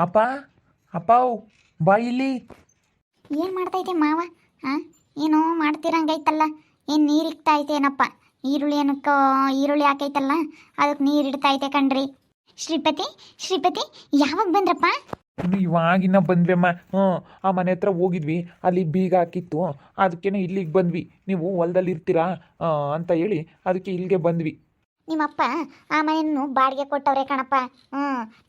ಅಪ್ಪ ಅಪ್ಪಾವ್ ಬಾ ಇಲ್ಲಿ. ಏನು ಮಾಡ್ತೈತೆ ಮಾವ? ಹಾಂ, ಏನೋ ಮಾಡ್ತಿರಂಗೈತಲ್ಲ. ಏನು ನೀರು ಇಕ್ತಾ ಐತೇನಪ್ಪ? ಈರುಳ್ಳಿ ಹಾಕೈತಲ್ಲ, ಅದಕ್ಕೆ ನೀರು ಇಡ್ತಾ ಐತೆ ಕಣ್ರಿ. ಶ್ರೀಪತಿ ಶ್ರೀಪತಿ ಯಾವಾಗ ಬಂದ್ರಪ್ಪ? ಇವಾಗಿನ ಬಂದ್ವೆಮ್ಮ. ಆ ಮನೆ ಹತ್ರ ಹೋಗಿದ್ವಿ, ಅಲ್ಲಿ ಬೀಗ ಹಾಕಿತ್ತು, ಅದಕ್ಕೇನೆ ಇಲ್ಲಿಗೆ ಬಂದ್ವಿ. ನೀವು ಹೊಲದಲ್ಲಿ ಇರ್ತೀರಾ ಅಂತ ಹೇಳಿ ಅದಕ್ಕೆ ಇಲ್ಲಿಗೆ ಬಂದ್ವಿ. ನಿಮ್ಮಪ್ಪ ಆ ಮನೆಯನ್ನು ಬಾಡಿಗೆ ಕೊಟ್ಟವ್ರೆ ಕಣಪ್ಪ.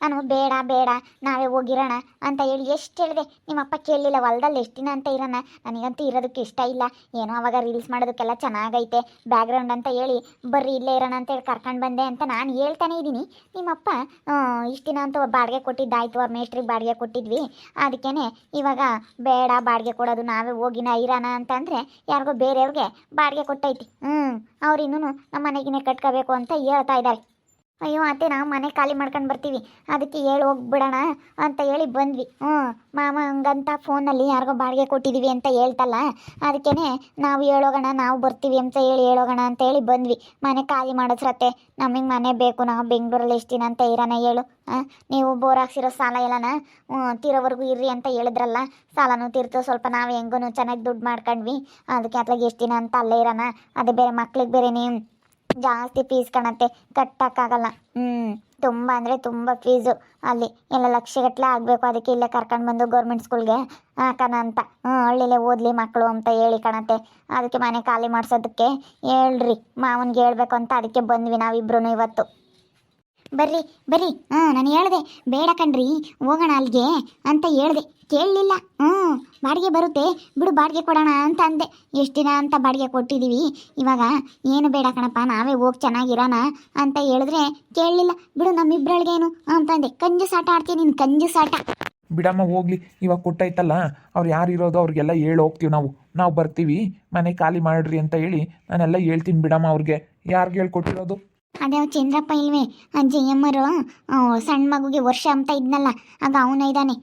ನಾನು ಬೇಡ ಬೇಡ ನಾವೇ ಹೋಗಿರೋಣ ಅಂತ ಹೇಳಿ ಎಷ್ಟು ಹೇಳಿದೆ, ನಿಮ್ಮಪ್ಪ ಕೇಳಲಿಲ್ಲ. ಹೊಲದಲ್ಲಿ ಎಷ್ಟು ದಿನ ಅಂತ ಇರೋಣ, ನನಗಂತೂ ಇರೋದಕ್ಕೆ ಇಷ್ಟ ಇಲ್ಲ. ಏನೋ ಅವಾಗ ರೀಲ್ಸ್ ಮಾಡೋದಕ್ಕೆಲ್ಲ ಚೆನ್ನಾಗೈತೆ ಬ್ಯಾಕ್ಗ್ರೌಂಡ್ ಅಂತ ಹೇಳಿ ಬರ್ರಿ ಇಲ್ಲೇ ಇರೋಣ ಅಂತೇಳಿ ಕರ್ಕೊಂಡು ಬಂದೆ ಅಂತ ನಾನು ಹೇಳ್ತಾನೆ ಇದ್ದೀನಿ. ನಿಮ್ಮಪ್ಪ ಇಷ್ಟು ದಿನ ಅಂತೂ ಬಾಡಿಗೆ ಕೊಟ್ಟಿದ್ದಾಯ್ತು, ಅವ್ರ ಮೇಸ್ಟ್ರಿಗೆ ಬಾಡಿಗೆ ಕೊಟ್ಟಿದ್ವಿ, ಅದಕ್ಕೇ ಇವಾಗ ಬೇಡ ಬಾಡಿಗೆ ಕೊಡೋದು, ನಾವೇ ಹೋಗಿನ ಇರೋಣ ಅಂತಂದರೆ ಯಾರಿಗೋ ಬೇರೆಯವ್ರಿಗೆ ಬಾಡಿಗೆ ಕೊಟ್ಟೈತಿ. ಅವ್ರು ಇನ್ನೂ ನಮ್ಮ ಮನೆಗಿನೇ ಕಟ್ಕೋಬೇಕು ಅಂತ ಹೇಳ್ತಾ ಇದ್ದಾರೆ. ಅಯ್ಯೋ ಅತ್ತೆ, ನಾವು ಮನೆ ಖಾಲಿ ಮಾಡ್ಕೊಂಡು ಬರ್ತೀವಿ, ಅದಕ್ಕೆ ಹೇಳಿ ಹೋಗ್ಬಿಡೋಣ ಅಂತ ಹೇಳಿ ಬಂದ್ವಿ. ಮಾಮ ಹಂಗಂತ ಫೋನಲ್ಲಿ ಯಾರಿಗೋ ಬಾಡಿಗೆ ಕೊಟ್ಟಿದ್ದೀವಿ ಅಂತ ಹೇಳ್ತಲ್ಲ, ಅದಕ್ಕೇ ನಾವು ಹೇಳೋಗೋಣ, ನಾವು ಬರ್ತೀವಿ ಅಂತ ಹೇಳೋಗೋಣ ಅಂತ ಹೇಳಿ ಬಂದ್ವಿ. ಮನೆ ಖಾಲಿ ಮಾಡಿಸ್ರತ್ತೆ, ನಮಗೆ ಮನೆ ಬೇಕು, ನಾವು ಬೆಂಗಳೂರಲ್ಲಿ ಎಷ್ಟು ದಿನ ಅಂತ ಇರೋಣ ಹೇಳು? ನೀವು ಬೋರ್ ಹಾಕ್ಸಿರೋ ಸಾಲ ಎಲ್ಲನ ತೀರೋವರೆಗೂ ಇರ್ರಿ ಅಂತ ಹೇಳಿದ್ರಲ್ಲ, ಸಾಲನೂ ತೀರ್ತು, ಸ್ವಲ್ಪ ನಾವು ಹೆಂಗೂ ಚೆನ್ನಾಗಿ ದುಡ್ಡು ಮಾಡ್ಕೊಂಡ್ವಿ, ಅದಕ್ಕೆ ಅತ್ಲಾಗ ಎಷ್ಟು ದಿನ ಅಂತ ಅಲ್ಲೇ ಇರೋಣ. ಅದೇ ಬೇರೆ ಮಕ್ಳಿಗೆ ಬೇರೆ ನೀವು ಜಾಸ್ತಿ ಫೀಸ್ ಕಾಣತ್ತೆ, ಕಟ್ಟೋಕ್ಕಾಗಲ್ಲ. ತುಂಬ ಅಂದರೆ ತುಂಬ ಫೀಸು, ಅಲ್ಲಿ ಎಲ್ಲ ಲಕ್ಷಗಟ್ಟಲೆ ಆಗಬೇಕು. ಅದಕ್ಕೆ ಇಲ್ಲೇ ಕರ್ಕೊಂಡು ಬಂದು ಗೌರ್ಮೆಂಟ್ ಸ್ಕೂಲ್ಗೆ ಹಾಕೋಣ ಅಂತ. ಹಳ್ಳಿಲೇ ಓದಲಿ ಮಕ್ಕಳು ಅಂತ ಹೇಳಿ ಕಾಣತ್ತೆ. ಅದಕ್ಕೆ ಮನೆ ಖಾಲಿ ಮಾಡಿಸೋದಕ್ಕೆ ಹೇಳ್ರಿ ಮಾವನಿಗೆ ಹೇಳ್ಬೇಕು ಅಂತ ಅದಕ್ಕೆ ಬಂದ್ವಿ ನಾವಿಬ್ರು ಇವತ್ತು. ಬರ್ರಿ ಬರ್ರಿ. ನಾನು ಹೇಳಿದೆ ಬೇಡ ಕಣ್ರಿ ಹೋಗೋಣ ಅಲ್ಲಿಗೆ ಅಂತ ಹೇಳಿದೆ, ಕೇಳಲಿಲ್ಲ. ಬಾಡಿಗೆ ಬರುತ್ತೆ ಬಿಡು, ಬಾಡಿಗೆ ಕೊಡೋಣ ಅಂತ ಅಂದೆ. ಎಷ್ಟು ದಿನ ಅಂತ ಬಾಡಿಗೆ ಕೊಟ್ಟಿದ್ದೀವಿ, ಇವಾಗ ಏನು ಬೇಡ ಕಣಪ್ಪ, ನಾವೇ ಹೋಗಿ ಚೆನ್ನಾಗಿರೋಣ ಅಂತ ಹೇಳಿದ್ರೆ ಕೇಳಲಿಲ್ಲ. ಬಿಡು ನಮ್ಮಿಬ್ರಳ್ಗೇನು ಅಂತಂದೆ. ಕಂಜು ಸಾಟ ಆಡ್ತೀನಿ ನೀನು, ಕಂಜು ಸಾಟ. ಬಿಡಮ್ಮ ಹೋಗ್ಲಿ, ಇವಾಗ ಕೊಟ್ಟೈತಲ್ಲ, ಅವ್ರು ಯಾರು ಇರೋದು ಅವ್ರಿಗೆಲ್ಲ ಹೇಳಿ ಹೋಗ್ತೀವಿ. ನಾವು ಬರ್ತೀವಿ, ಮನೆ ಖಾಲಿ ಮಾಡಿರಿ ಅಂತ ಹೇಳಿ ನಾನೆಲ್ಲ ಹೇಳ್ತೀನಿ ಬಿಡಮ್ಮ. ಅವ್ರಿಗೆ ಯಾರಿಗೆ ಹೇಳ್ಕೊಟ್ಟಿರೋದು? ಅದೇ ಚಂದ್ರಪ್ಪ ಇಲ್ವೇ, ಜಯಮ್ಮರು ಸಣ್ಣ ಮಗುಗೆ ವರ್ಷ ಅಂತ ಇದ್ನಲ್ಲ, ಆಗ ಅವನ ಇದ್ದಾನೆ.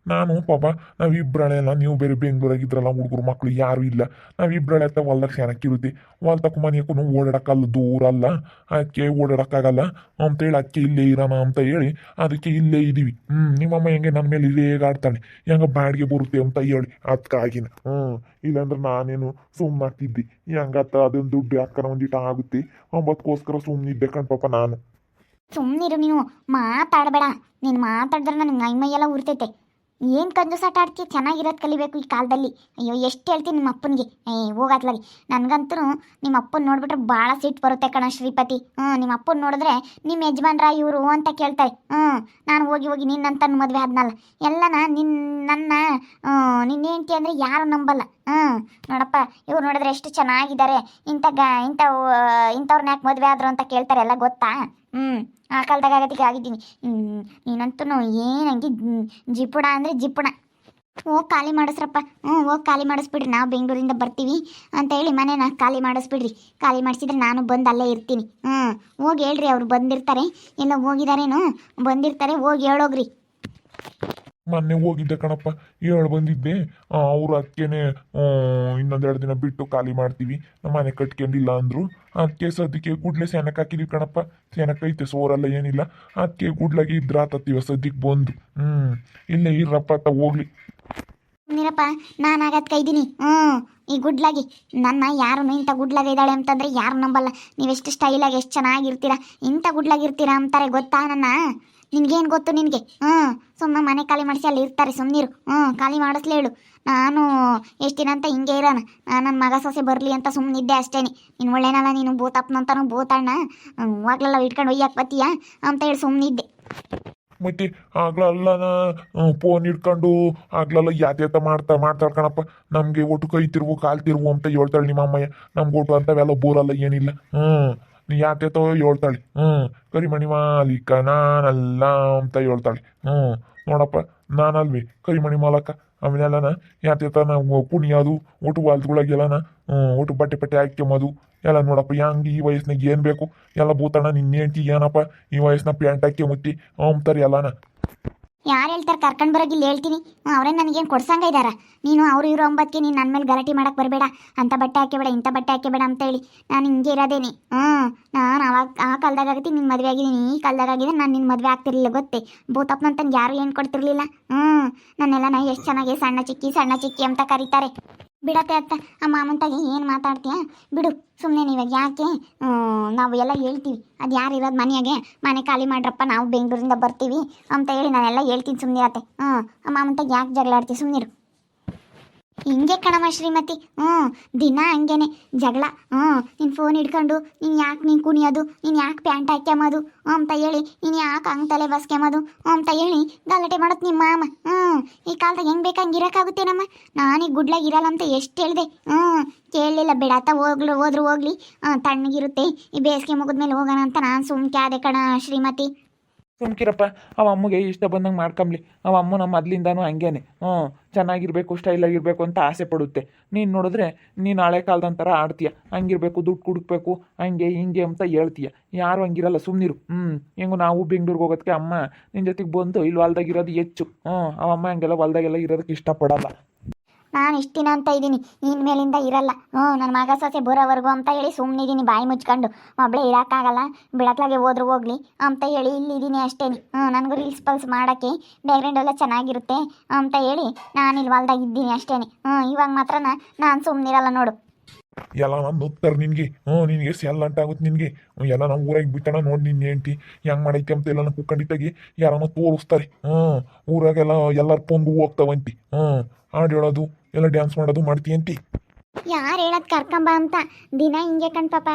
ನಾನು ಪಾಪ ನಾವಿಬ್ಬರಳೆಲ್ಲ, ನೀವು ಬೇರೆ ಬೆಂಗಳೂರಾಗಿದ್ರಲ್ಲ, ಹುಡುಗರು ಮಕ್ಕಳು ಯಾರೂ ಇಲ್ಲ, ನಾವಿಬ್ಬರಳೆ ಅಂತ ಹೊಲ್ದಾಗ ಚೆನ್ನಾಗಿರುತ್ತೆ. ಹೊಲ್ತಕ್ಕ ಮನೆಯಕ್ಕೂ ಓಡಾಡಕ್ಕಲ್ಲ, ದೂರ ಅಲ್ಲ, ಅದಕ್ಕೆ ಓಡಾಡಕ್ಕಾಗಲ್ಲ ಅಂತೇಳಿ ಅದಕ್ಕೆ ಇಲ್ಲೇ ಇರೋಣ ಅಂತ ಹೇಳಿ ಅದಕ್ಕೆ ಇಲ್ಲೇ ಇದ್ದೀವಿ. ನಿಮ್ಮಮ್ಮ ಹೆಂಗೆ ನನ್ನ ಮೇಲೆ ಇಲ್ಲೇ ಆಡ್ತಾಳೆ, ಹೆಂಗೆ ಬಾಡಿಗೆ ಬರುತ್ತೆ ಅಂತ ಹೇಳಿ ಅದಕ್ಕಾಗಿನ. ಇಲ್ಲಾಂದ್ರೆ ನಾನೇನು ಸುಮ್ಮನಾಗ್ತಿದ್ದೆ, ಹೆಂಗತ್ತ ಅದೊಂದು ದುಡ್ಡು ಹಾಕೋಣ ಒಂದಿಟ ಆಗುತ್ತೆ ಒಂಬತ್ತಕ್ಕೋಸ್ಕರ ಸುಮ್ಮನಿದ್ದೆ ಕಣ್ ಪಾಪ ನಾನು. ಸುಮ್ಮನಿರು ನೀನು, ಮಾತಾಡಬೇಡ. ನೀನು ಮಾತಾಡಿದ್ರೆ ನನಗೆ ಮೈಯೆಲ್ಲ ಉರ್ತೈತೆ. ಏನು ಕಂಜೂಸಾಟ ಆಡ್ತಿ, ಚೆನ್ನಾಗಿರೋದು ಕಲಿಬೇಕು ಈ ಕಾಲದಲ್ಲಿ. ಅಯ್ಯೋ ಎಷ್ಟು ಹೇಳ್ತೀನಿ ನಿಮ್ಮ ಅಪ್ಪನಿಗೆ, ಹೋಗಾತ್ಲಾಗಿ. ನನಗಂತೂ ನಿಮ್ಮ ಅಪ್ಪನ ನೋಡ್ಬಿಟ್ರೆ ಭಾಳ ಸಿಟ್ಟು ಬರುತ್ತೆ ಕಣ ಶ್ರೀಪತಿ. ನಿಮ್ಮ ಅಪ್ಪನ ನೋಡಿದ್ರೆ ನಿಮ್ಮ ಯಜಮಾನ್ರ ಇವರು ಅಂತ ಕೇಳ್ತಾರೆ. ನಾನು ಹೋಗಿ ಹೋಗಿ ನಿನ್ನಂತ ಮದುವೆ ಆದ್ನಲ್ಲ, ಎಲ್ಲನ ನನ್ನ ನಿನ್ನೇಂಟಿ ಅಂದರೆ ಯಾರು ನಂಬಲ್ಲ. ನೋಡಪ್ಪ, ಇವ್ರು ನೋಡಿದ್ರೆ ಎಷ್ಟು ಚೆನ್ನಾಗಿದ್ದಾರೆ, ಇಂಥವ್ರನ್ನ ಯಾಕೆ ಮದುವೆ ಆದರು ಅಂತ ಕೇಳ್ತಾರೆ, ಎಲ್ಲ ಗೊತ್ತಾ? ಆ ಕಾಲದಾಗ ಆಗತ್ತಿಗೆ ಆಗಿದ್ದೀನಿ. ನೀನಂತೂ ಏನಂಗೆ ಜಿಪುಣ ಅಂದರೆ ಜಿಪುಣ. ಹೋಗಿ ಖಾಲಿ ಮಾಡಿಸ್ರಪ್ಪ. ಹೋಗಿ ಖಾಲಿ ಮಾಡಿಸ್ಬಿಡ್ರಿ, ನಾವು ಬೆಂಗಳೂರಿಂದ ಬರ್ತೀವಿ ಅಂತ ಹೇಳಿ ಮನೇನ ಖಾಲಿ ಮಾಡಿಸ್ಬಿಡ್ರಿ. ಖಾಲಿ ಮಾಡಿಸಿದ್ರೆ ನಾನು ಬಂದು ಅಲ್ಲೇ ಇರ್ತೀನಿ. ಹೋಗಿ ಹೇಳ್ರಿ, ಅವ್ರು ಬಂದಿರ್ತಾರೆ, ಎಲ್ಲ ಹೋಗಿದಾರೇನು ಬಂದಿರ್ತಾರೆ, ಹೋಗಿ ಹೇಳೋಗ್ರಿ. ಮೊನ್ನೆ ಹೋಗಿದ್ದೆ ಕಣಪ್ಪ, ಹೇಳಿ ಬಂದಿದ್ದೆ. ಅವರು ಅದಕ್ಕೇನೆ ಇನ್ನೊಂದೆರಡು ದಿನ ಬಿಟ್ಟು ಖಾಲಿ ಮಾಡ್ತೀವಿ, ನಮ್ಮ ಮನೆ ಕಟ್ಕೊಂಡಿಲ್ಲ ಅಂದರು. ಅದಕ್ಕೆ ಸದ್ಯಕ್ಕೆ ಗುಡ್ಲೆ ಸೆನಕ್ ಹಾಕಿದೀವಿ ಕಣಪ್ಪ. ಸೆನಕ್ ಐತೆ, ಸೋರೆಲ್ಲ ಏನಿಲ್ಲ, ಅದಕ್ಕೆ ಗುಡ್ಲಾಗಿ ಇದ್ರ ಆತತ್ತೀವ ಸದ್ಯಕ್ಕೆ ಬಂದು. ಇಲ್ಲೇ ಇರಪ್ಪ ಅಂತ ಹೋಗ್ಲಿ. ನೀರಪ್ಪ, ನಾನು ಆಗತ್ಕ ಇದ್ದೀನಿ. ಈ ಗುಡ್ಲಾಗಿ ನನ್ನ ಯಾರು ಇಂಥ ಗುಡ್ಲಾಗ ಇದ್ದಾಳೆ ಅಂತಂದರೆ ಯಾರು ನಂಬಲ್ಲ. ನೀವೆಷ್ಟು ಸ್ಟೈಲಾಗಿ ಎಷ್ಟು ಚೆನ್ನಾಗಿರ್ತೀರಾ, ಇಂಥ ಗುಡ್ಲಾಗಿರ್ತೀರಾ ಅಂತಾರೆ ಗೊತ್ತಾ ನನ್ನ. ನಿನ್ಗೇನು ಗೊತ್ತು ನಿನಗೆ? ಸುಮ್ಮನೆ ಮನೆ ಖಾಲಿ ಮಾಡಿಸಿ ಅಲ್ಲಿ ಇರ್ತಾರೆ, ಸುಮ್ಮನಿರು. ಖಾಲಿ ಮಾಡಿಸ್ಲಿ ಹೇಳು. ನಾನು ಎಷ್ಟು ದಿನ ಅಂತ ಹಿಂಗೆ ಇರೋಣ, ನನ್ನ ಮಗ ಸೊಸೆ ಬರಲಿ ಅಂತ ಸುಮ್ಮನಿದ್ದೆ ಅಷ್ಟೇ. ನೀನು ಒಳ್ಳೆನಲ್ಲ, ನೀನು ಭೂತಪ್ಪನಂತಾನು ಭೂತಣ್ಣ ಹೋಗ್ಲಲ್ಲ ಇಟ್ಕೊಂಡು ಒಯ್ಯಕ್ಕೆ ಬತ್ತೀಯಾ ಅಂತ ಹೇಳಿ ಸುಮ್ಮನಿದ್ದೆ. ಮತ್ತೆ ಆಗ್ಲಲ್ಲ ಫೋನ್ ಇಟ್ಕೊಂಡು ಆಗ್ಲಲ್ಲ ಯಾತ್ಯಾತ ಮಾಡ್ತಾಳೆ ಕಣಪ್ಪ. ನಮಗೆ ಒಟ್ಟು ಕೈ ತಿರುವು ಕಾಲು ತಿರುವು ಅಂತ ಹೇಳ್ತಾಳೆ ನಿಮ್ಮ ಅಮ್ಮಯ್ಯ. ನಮ್ಗೆ ಒಟ್ಟು ಅಂತವೆಲ್ಲ ಬೋರಲ್ಲ ಏನಿಲ್ಲ. ನೀ ಯಾತ್ಯಾತ ಹೇಳ್ತಾಳೆ. ಕರಿಮಣಿ ಮಾಲೀಕ ನಾನಲ್ಲ ಅಂತ ಹೇಳ್ತಾಳೆ. ನೋಡಪ್ಪ, ನಾನಲ್ವೇ ಕರಿಮಣಿ ಮಾಲಕ. ಆಮೇಲೆಲ್ಲನ ಯಾತ್ಯಾತ ನಾವು ಕುಣಿಯೋದು, ಒಟ್ಟು ವಾಲ್ತ್ಗಳಾಗೆಲ್ಲನ ಒಟ್ಟು ಬಟ್ಟೆ ಪಟ್ಟೆ ಹಾಕ್ಯಂಬೋದು ಎಲ್ಲ. ನೋಡಪ್ಪ, ಹೆಂಗೆ ಈ ವಯಸ್ಸಿನಾಗ ಏನು ಬೇಕು ಎಲ್ಲ ಭೂತಣ್ಣ. ನಿನ್ನೇಂಟಿ ಏನಪ್ಪ ಈ ವಯಸ್ಸಿನ ಪ್ಯಾಂಟ್ ಹಾಕಿ ಮುತ್ತಿ ಅಂತಾರೆ ಎಲ್ಲನ. ಯಾರು ಹೇಳ್ತಾರೆ ಕರ್ಕೊಂಡು ಬರೋಗಿಲ್ಲ ಹೇಳ್ತೀನಿ ಅವ್ರೇನು ನನಗೇನು ಕೊಡ್ಸಂಗ ಇದ್ದಾರ ನೀನು ಅವರು ಇರೋ ಒಂಬತ್ತಿಗೆ ನೀನು ನನ್ನ ಮೇಲೆ ಗಲಾಟೆ ಮಾಡಕ್ಕೆ ಬರಬೇಡ ಅಂತ ಬಟ್ಟೆ ಹಾಕಬೇಡ ಇಂಥ ಬಟ್ಟೆ ಹಾಕಬೇಡ ಅಂತ ಹೇಳಿ ನಾನು ಹಿಂಗೆ ಇರೋದೇನಿ ನಾನು ಅವಾಗ ಆ ಕಾಲದಾಗ ಆಗತ್ತಿ ನಿನ್ನ ಮದುವೆ ಆಗಿದ್ದೀನಿ ಈ ಕಾಲದಾಗ ಆಗಿದೆ ನಾನು ನಿನ್ನ ಮದುವೆ ಆಗ್ತಿರ್ಲಿಲ್ಲ ಗೊತ್ತೇ ಭೂತಪ್ಪನಂತಂಗೆ ಯಾರು ಏನು ಕೊಡ್ತಿರ್ಲಿಲ್ಲ ನನ್ನೆಲ್ಲ ಎಷ್ಟು ಚೆನ್ನಾಗಿ ಸಣ್ಣ ಚಿಕ್ಕಿ ಅಂತ ಕರೀತಾರೆ ಬಿಡತ್ತೆ ಅತ್ತ ಆ ಮಾಮಂತಾಗಿ ಏನು ಮಾತಾಡ್ತೀಯ ಬಿಡು ಸುಮ್ಮನೆ ಇವಾಗ ಯಾಕೆ ನಾವು ಎಲ್ಲ ಹೇಳ್ತೀವಿ ಅದು ಯಾರು ಇರೋದು ಮನೆಯಾಗೆ ಮನೆ ಖಾಲಿ ಮಾಡ್ರಪ್ಪ ನಾವು ಬೆಂಗಳೂರಿಂದ ಬರ್ತೀವಿ ಅಂತ ಹೇಳಿ ನಾನೆಲ್ಲ ಹೇಳ್ತೀನಿ ಸುಮ್ಮನೆ ಆತೆ ಆ ಮಾಮಂತಾಗಿ ಯಾಕೆ ಜಗಳ ಆಡ್ತೀವಿ ಸುಮ್ಮನಿರು ಹಿಂಗೆ ಕಣಮ್ಮ ಶ್ರೀಮತಿ ದಿನ ಹಂಗೇನೆ ಜಗಳ ನೀನು ಫೋನ್ ಹಿಡ್ಕೊಂಡು ನೀನು ಯಾಕೆ ನೀನು ಕುಣಿಯೋದು ನೀನು ಯಾಕೆ ಪ್ಯಾಂಟ್ ಹಾಕ್ಯಂಬೋದು ಅಂತ ಹೇಳಿ ನೀನು ಯಾಕೆ ಹಂಗೆ ತಲೆ ಬಸ್ಕ್ಯಂಬೋದು ಅಂತ ಹೇಳಿ ಗಲಾಟೆ ಮಾಡೋದು ನಿಮ್ಮ ಮಾಮ ಈ ಕಾಲದಾಗ ಹೆಂಗೆ ಬೇಕಂಗೆ ಇರೋಕ್ಕಾಗುತ್ತೇನಮ್ಮ ನಾನೀಗ ಗುಡ್ಲಾಗ ಇರಲ್ಲ ಅಂತ ಎಷ್ಟು ಹೇಳಿದೆ ಕೇಳಲಿಲ್ಲ ಬಿಡಾತ ಹೋದ್ರು ಹೋಗ್ಲಿ ತಣ್ಣಗಿರುತ್ತೆ ಈ ಬೇಸಿಗೆ ಮುಗಿದ್ಮೇಲೆ ಹೋಗೋಣ ಅಂತ ನಾನು ಸುಮ್ಕೆ ಆದೆ ಕಣ ಶ್ರೀಮತಿ ಸುಮ್ಕಿರಪ್ಪ ಅವ ಅಮ್ಮಗೆ ಇಷ್ಟ ಬಂದಂಗೆ ಮಾಡ್ಕೊಂಬ್ಲಿ ಅವ ಅಮ್ಮ ನಮ್ಮ ಮೊದ್ಲಿಂದಾನು ಹಂಗೇನೆ ಚೆನ್ನಾಗಿರ್ಬೇಕು ಸ್ಟೈಲಾಗಿರ್ಬೇಕು ಅಂತ ಆಸೆ ಪಡುತ್ತೆ ನೀನು ನೋಡಿದ್ರೆ ನೀನು ಹಳೆ ಕಾಲದಂತರ ಆಡ್ತೀಯ ಹಂಗಿರ್ಬೇಕು ದುಡ್ಡು ಕುಡುಕ್ಬೇಕು ಹಂಗೆ ಹಿಂಗೆ ಅಂತ ಹೇಳ್ತೀಯ ಯಾರು ಹಂಗಿರಲ್ಲ ಸುಮ್ಮನಿರು ಹೆಂಗು ನಾವು ಬೆಂಗ್ಳೂರಿಗೆ ಹೋಗೋದಕ್ಕೆ ಅಮ್ಮ ನಿನ್ನ ಜೊತೆಗೆ ಬಂದು ಇಲ್ಲಿ ಹೊಲ್ದಾಗಿರೋದು ಹೆಚ್ಚು ಅವ ಅಮ್ಮ ಹಂಗೆಲ್ಲ ಹೊಲ್ದಾಗೆಲ್ಲ ಇರೋದಕ್ಕೆ ಇಷ್ಟಪಡಲ್ಲ ನಾನು ಇಷ್ಟು ದಿನ ಅಂತ ಇದ್ದೀನಿ ಇನ್ಮೇಲಿಂದ ಇರಲ್ಲ ನನ್ನ ಮಗ ಸೊಸೆ ಬರೋವರೆಗೂ ಅಂತ ಹೇಳಿ ಸುಮ್ಮನಿದ್ದೀನಿ ಬಾಯಿ ಮುಚ್ಕೊಂಡು ಒಬ್ಬಳೇ ಇರೋಕ್ಕಾಗಲ್ಲ ಬಿಡತ್ಲಾಗೆ ಹೋದ್ರು ಹೋಗ್ಲಿ ಅಂತ ಹೇಳಿ ಇಲ್ಲಿದ್ದೀನಿ ಅಷ್ಟೇ ನನಗೂ ರೀಲ್ಸ್ ಪಲ್ಸ್ ಮಾಡೋಕ್ಕೆ ಬ್ಯಾಕ್ಗ್ರೌಂಡ್ ಎಲ್ಲ ಚೆನ್ನಾಗಿರುತ್ತೆ ಅಂತ ಹೇಳಿ ನಾನು ಇಲ್ಲಿ ಹೊಲ್ದಾಗ ಇದ್ದೀನಿ ಅಷ್ಟೇ ಇವಾಗ ಮಾತ್ರ ನಾನು ಸುಮ್ಮನಿರಲ್ಲ ನೋಡು ಎಲ್ಲ ನಾನು ನೋಡ್ತಾರೆ ನಿನಗೆ ನಿನಗೆ ಎಲ್ಲ ಅಂಟಾಗುತ್ತೆ ನಿನಗೆ ಎಲ್ಲ ನಾವು ಊರಾಗ ಬಿಟ್ಟಣ ನೋಡಿ ನಿನ್ನ ಹೆಂಡ್ತಿ ಹೆಂಗೆ ಮಾಡೈತಿ ಅಂತ ಎಲ್ಲ ಕುಕ್ಕಂಡಿತ್ತಾಗಿ ಯಾರನ್ನ ತೋರಿಸ್ತಾರೆ ಊರಾಗೆಲ್ಲ ಎಲ್ಲರ ಫೋನ್ಗೂ ಹೋಗ್ತಾವಂತಿ ಹಾಡು ಹೇಳೋದು ಎಲ್ಲ ಡ್ಯಾನ್ಸ್ ಮಾಡೋದು ಮಾಡ್ತೀಯಂತಿ ಯಾರು ಹೇಳೋದು ಕರ್ಕೊಂಬ ಅಂತ ದಿನ ಹಿಂಗೆ ಕಣ್ ಪಾಪ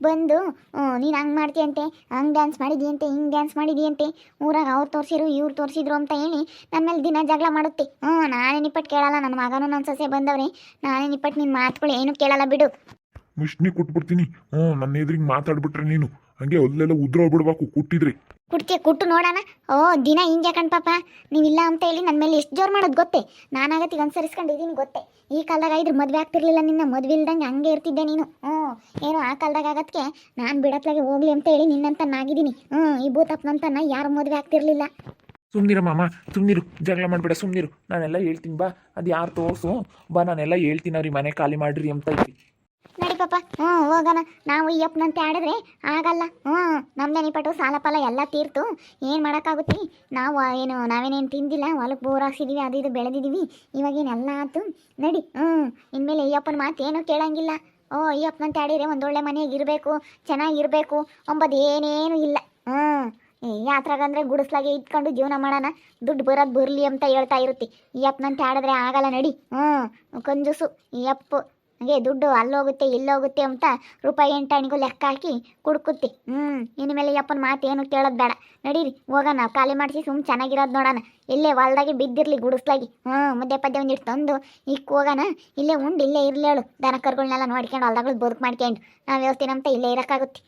ಬಂದು ನೀನು ಹಂಗೆ ಮಾಡ್ತೀಯಂತೆ ಹಂಗೆ ಡ್ಯಾನ್ಸ್ ಮಾಡಿದೀಯಂತೆ ಹಿಂಗೆ ಡ್ಯಾನ್ಸ್ ಮಾಡಿದೀಯಂತೆ ಊರಾಗ ಅವ್ರು ತೋರಿಸಿರು ಇವ್ರು ತೋರಿಸಿದ್ರು ಅಂತ ಹೇಳಿ ನನ್ನ ಮೇಲೆ ದಿನ ಜಗಳ ಮಾಡುತ್ತೆ ನಾನೇ ನಿಪ್ಪಟ್ಟು ಕೇಳಲ್ಲ ನನ್ನ ಮಗನೂ ನನ್ನ ಸೊಸೆ ಬಂದವ್ರೆ ನಾನೇ ನಿಪ್ಪಟ್ಟು ನಿನ್ನ ಮಾತುಗಳು ಏನೂ ಕೇಳಲ್ಲ ಬಿಡು ಮಿಷ್ನಿ ಕೊಟ್ಬಿಡ್ತೀನಿ ನನ್ನ ಎದುರಿಗೆ ಮಾತಾಡ್ಬಿಟ್ರೆ ನೀನು ಹಂಗೆ ಅಲ್ಲೆಲ್ಲ ಉದ್ರೋಗ್ಬಿಡ್ಬೇಕು ಕುಟ್ಟಿದ್ರಿ ಕುಟ್ಟು ನೋಡೋಣ ದಿನ ಹಿಂಗೆ ಕಣ್ ಪಾಪ ನೀವಿಲ್ಲ ಅಂತ ಹೇಳಿ ನನ್ನ ಮೇಲೆ ಎಷ್ಟು ಜೋರು ಮಾಡೋದು ಗೊತ್ತೇ ನಾನಾಗತ್ತಿಗೆ ಅನುಸರಿಸ್ಕೊಂಡಿದ್ದೀನಿ ಗೊತ್ತೇ ಈ ಕಾಲದಾಗ ಇದ್ರ ಮದುವೆ ಆಗ್ತಿರ್ಲಿಲ್ಲ ನಿನ್ನ ಮದುವೆ ಇಲ್ದಂಗೆ ಹಂಗೆ ಇರ್ತಿದ್ದೆ ನೀನು ಏನೋ ಆ ಕಾಲದಾಗ ಆಗತ್ಕೆ ನಾನು ಬಿಡತ್ಲಾಗೆ ಹೋಗ್ಲಿ ಅಂತ ಹೇಳಿ ನಿನ್ನಂತ ನಾಗಿದ್ದೀನಿ ಈ ಭೂತಪ್ಪನಂತನ ಯಾರು ಮದುವೆ ಆಗ್ತಿರ್ಲಿಲ್ಲ ಸುಮ್ಮನಿರು ಮಾಮ ಸುಮ್ಮನಿರು ಜಗಳ ಮಾಡಬೇಡ ಸುಮ್ಮನಿರು ನಾನೆಲ್ಲ ಹೇಳ್ತೀನಿ ಬಾ ಅದು ಯಾರು ತೋರಿಸು ಬಾ ನಾನೆಲ್ಲ ಹೇಳ್ತೀನಿ ಅವ್ರಿಗೆ ಮನೆ ಖಾಲಿ ಮಾಡಿರಿ ಅಂತ ಇದ್ವಿ ನಡಿ ಪಾಪ ಹೋಗೋಣ ನಾವು ಈ ಅಪ್ಪನಂತೆ ಆಡಿದ್ರೆ ಆಗಲ್ಲ ನಮ್ಮನೆ ನಿಪಟ್ಟು ಸಾಲ ಪಾಲ ಎಲ್ಲ ತೀರ್ತು ಏನು ಮಾಡೋಕ್ಕಾಗುತ್ತೆ ನಾವೇನೇನು ತಿಂದಿಲ್ಲ ಹೊಲಕ್ಕೆ ಬೋರ್ ಹಾಕ್ಸಿದೀವಿ ಅದು ಇದು ಬೆಳೆದಿದ್ದೀವಿ ಇವಾಗೇನೆಲ್ಲ ಆಯ್ತು ನಡಿ ಇನ್ಮೇಲೆ ಈ ಅಪ್ಪನ ಮಾತು ಏನೂ ಕೇಳಂಗಿಲ್ಲ ಈ ಅಪ್ಪನಂತೆ ಆಡಿದ್ರೆ ಒಂದೊಳ್ಳೆ ಮನೆಯಾಗ ಇರಬೇಕು ಚೆನ್ನಾಗಿರಬೇಕು ಅಂಬದು ಏನೇನು ಇಲ್ಲ ಯಾತ್ರಾಗಂದ್ರೆ ಗುಡಿಸ್ಲಾಗೆ ಇಟ್ಕೊಂಡು ಜೀವನ ಮಾಡೋಣ ದುಡ್ಡು ಬರೋದು ಬರಲಿ ಅಂತ ಹೇಳ್ತಾ ಇರುತ್ತೆ ಈ ಅಪ್ಪನಂತೆ ಆಡಿದ್ರೆ ಆಗಲ್ಲ ನಡಿ ಕಂಜೂಸು ಈ ಅಪ್ಪು ಹಾಗೆ ದುಡ್ಡು ಅಲ್ಲೋಗುತ್ತೆ ಇಲ್ಲೋಗುತ್ತೆ ಅಂತ ರೂಪಾಯಿ 8 ಲೆಕ್ಕ ಹಾಕಿ ಕುಡ್ಕುತ್ತಿ ಇನ್ಮೇಲೆ ಯಪ್ಪನ ಮಾತು ಏನು ಕೇಳೋದು ಬೇಡ ನಡೀರಿ ಹೋಗೋಣ ಖಾಲಿ ಮಾಡಿಸಿ ಚೆನ್ನಾಗಿರೋದು ನೋಡೋಣ ಇಲ್ಲೇ ಹೊಲ್ದಾಗೆ ಬಿದ್ದಿರಲಿ ಗುಡಿಸ್ಲಾಗಿ ಮುದ್ದೆ ಪದ್ದೆ ಒಂದಿಟ್ಟು ತಂದು ಈಗ ಹೋಗೋಣ ಇಲ್ಲೇ ಉಂಡು ಇಲ್ಲೇ ಇರಲಿ ಹೇಳು ದನ ಕರುಗಳನ್ನೆಲ್ಲ ನೋಡ್ಕೊಂಡು ಹೊಲ್ದಾಗಳು ಬದುಕು ಮಾಡ್ಕೊಂಡು ನಾವು ಹೇಳ್ತೀನಿ ಅಂತ ಇಲ್ಲೇ ಇರೋಕ್ಕಾಗುತ್ತೆ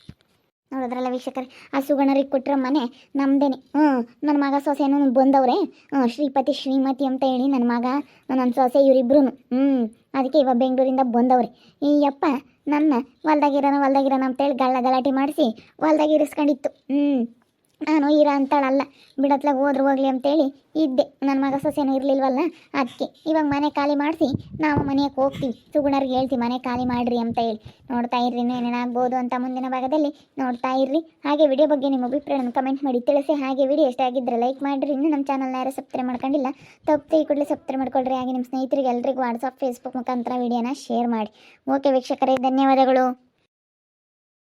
ನೋಡಿದ್ರಲ್ಲ ವೀಕ್ಷಕರೇ ಆ ಸುಗಣರಿಗೆ ಕೊಟ್ಟಿರೋ ಮನೆ ನಮ್ಮದೇನೆ ನನ್ನ ಮಗ ಸೊಸೆನೂ ಬಂದವ್ರೆ ಶ್ರೀಪತಿ ಶ್ರೀಮತಿ ಅಂತ ಹೇಳಿ ನನ್ನ ಮಗ ನನ್ನ ಸೊಸೆ ಇವರಿಬ್ರು ಅದಕ್ಕೆ ಇವಾಗ ಬೆಂಗಳೂರಿಂದ ಬಂದವ್ರೆ ಈ ಅಪ್ಪ ನನ್ನ ಹೊಲ್ದಾಗಿರೋಣ ಅಂತೇಳಿ ಗಲಾಟೆ ಮಾಡಿಸಿ ಹೊಲ್ದಾಗಿ ಇರಿಸ್ಕೊಂಡಿತ್ತು ನಾನು ಇರ ಅಂತಾಳಲ್ಲ ಬಿಡತ್ಲಾಗ ಹೋದ್ರು ಹೋಗ್ಲಿ ಅಂತೇಳಿ ಇದ್ದೆ ನನ್ನ ಮಗ ಸೊಸೆನೂ ಇರಲಿಲ್ವಲ್ಲ ಅದಕ್ಕೆ ಇವಾಗ ಮನೆ ಖಾಲಿ ಮಾಡಿಸಿ ನಾವು ಮನೆಗೆ ಹೋಗ್ತೀವಿ ಸುಗುಣರಿಗೆ ಹೇಳ್ತೀವಿ ಮನೆ ಖಾಲಿ ಮಾಡಿರಿ ಅಂತ ಹೇಳಿ ನೋಡ್ತಾ ಇರ್ರಿ ಏನೇನಾಗ್ಬೋದು ಅಂತ ಮುಂದಿನ ಭಾಗದಲ್ಲಿ ನೋಡ್ತಾ ಇರ್ರಿ ಹಾಗೆ ವಿಡಿಯೋ ಬಗ್ಗೆ ನಿಮ್ಮ ಅಭಿಪ್ರಾಯವನ್ನು ಕಮೆಂಟ್ ಮಾಡಿ ತಿಳಿಸಿ ಹಾಗೆ ವಿಡಿಯೋ ಇಷ್ಟ ಆಗಿದ್ದರೆ ಲೈಕ್ ಮಾಡಿರಿ ಇನ್ನೂ ನಮ್ಮ ಚಾನಲ್ನ ಯಾರು ಸಬ್ಸ್ಕ್ರೈಬ್ ಮಾಡ್ಕೊಂಡಿಲ್ಲ ತಪ್ಪು ಈ ಕೂಡಲೇ ಸಬ್ಸ್ಕ್ರೈಬ್ ಮಾಡ್ಕೊಳ್ರಿ ಹಾಗೆ ನಿಮ್ಮ ಸ್ನೇಹಿತರಿಗೆ ಎಲ್ರಿಗೂ ವಾಟ್ಸಪ್ ಫೇಸ್ಬುಕ್ ಮುಖಾಂತರ ವಿಡಿಯೋನ ಶೇರ್ ಮಾಡಿ ಓಕೆ ವೀಕ್ಷಕರೇ ಧನ್ಯವಾದಗಳು.